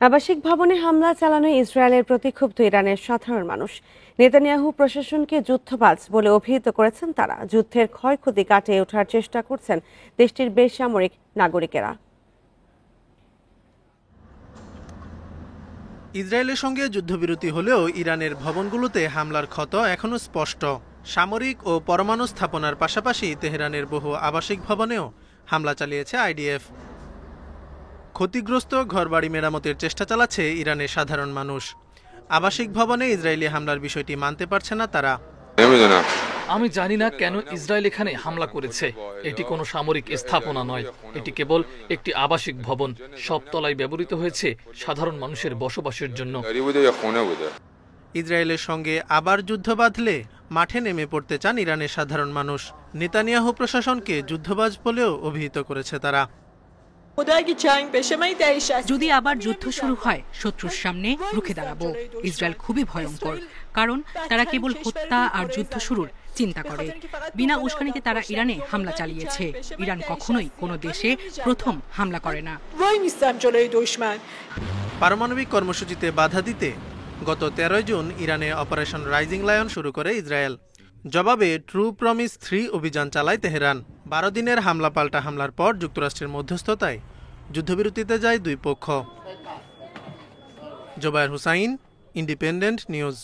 আবাসিক ভবনে হামলা চালানো ইসরায়েলের প্রতি ক্ষুব্ধ ইরানের সাধারণ মানুষ। নেতানিয়াহু প্রশাসনকে যুদ্ধবাজ বলে অভিহিত করেছেন তারা। যুদ্ধের ক্ষয়ক্ষতি কাটিয়ে ওঠার চেষ্টা করছেন দেশটির বেসামরিক নাগরিকেরা। ইসরায়েলের সঙ্গে যুদ্ধবিরতি হলেও ইরানের ভবনগুলোতে হামলার ক্ষত এখনও স্পষ্ট। সামরিক ও পরমাণু স্থাপনার পাশাপাশি তেহরানের বহু আবাসিক ভবনেও হামলা চালিয়েছে আইডিএফ। ক্ষতিগ্রস্ত ঘরবাড়ি মেরামতের চেষ্টা চালাচ্ছে ইরানের সাধারণ মানুষ। আবাসিক ভবনে ইসরায়েলি হামলার বিষয়টি মানতে পারছে না তারা। আমি জানি না কেন ইসরায়েল এখানে হামলা করেছে। এটি কোনো সামরিক স্থাপনা নয়, এটি কেবল একটি আবাসিক ভবন। সব তলায় ব্যবহৃত হয়েছে সাধারণ মানুষের বসবাসের জন্য। ইসরায়েলের সঙ্গে আবার যুদ্ধ বাঁধলে মাঠে নেমে পড়তে চান ইরানের সাধারণ মানুষ। নেতানিয়াহু প্রশাসনকে যুদ্ধবাজ বলেও অভিহিত করেছে তারা। যদি আবার যুদ্ধ শুরু হয়, শত্রুর সামনে রুখে দাঁড়াবো। ইসরায়েল খুবই ভয়ঙ্কর, কারণ তারা কেবল হত্যা আর যুদ্ধ শুরুর চিন্তা করে। বিনা উস্কানিতে তারা ইরানে হামলা চালিয়েছে। ইরান কখনোই কোনো দেশে প্রথম হামলা করে না। পারমাণবিক কর্মসূচিতে বাধা দিতে গত 13 জুন ইরানে অপারেশন রাইজিং লায়ন শুরু করে ইসরায়েল। জবাবে ট্রু প্রমিস 3 অভিযান চালায় তেহরান। 12 দিনের হামলা পাল্টা হামলার পর যুক্তরাষ্ট্রের মধ্যস্থতায় যুদ্ধবিরতিতে যায় দুই পক্ষ। Zobayer Hossain, Independent news.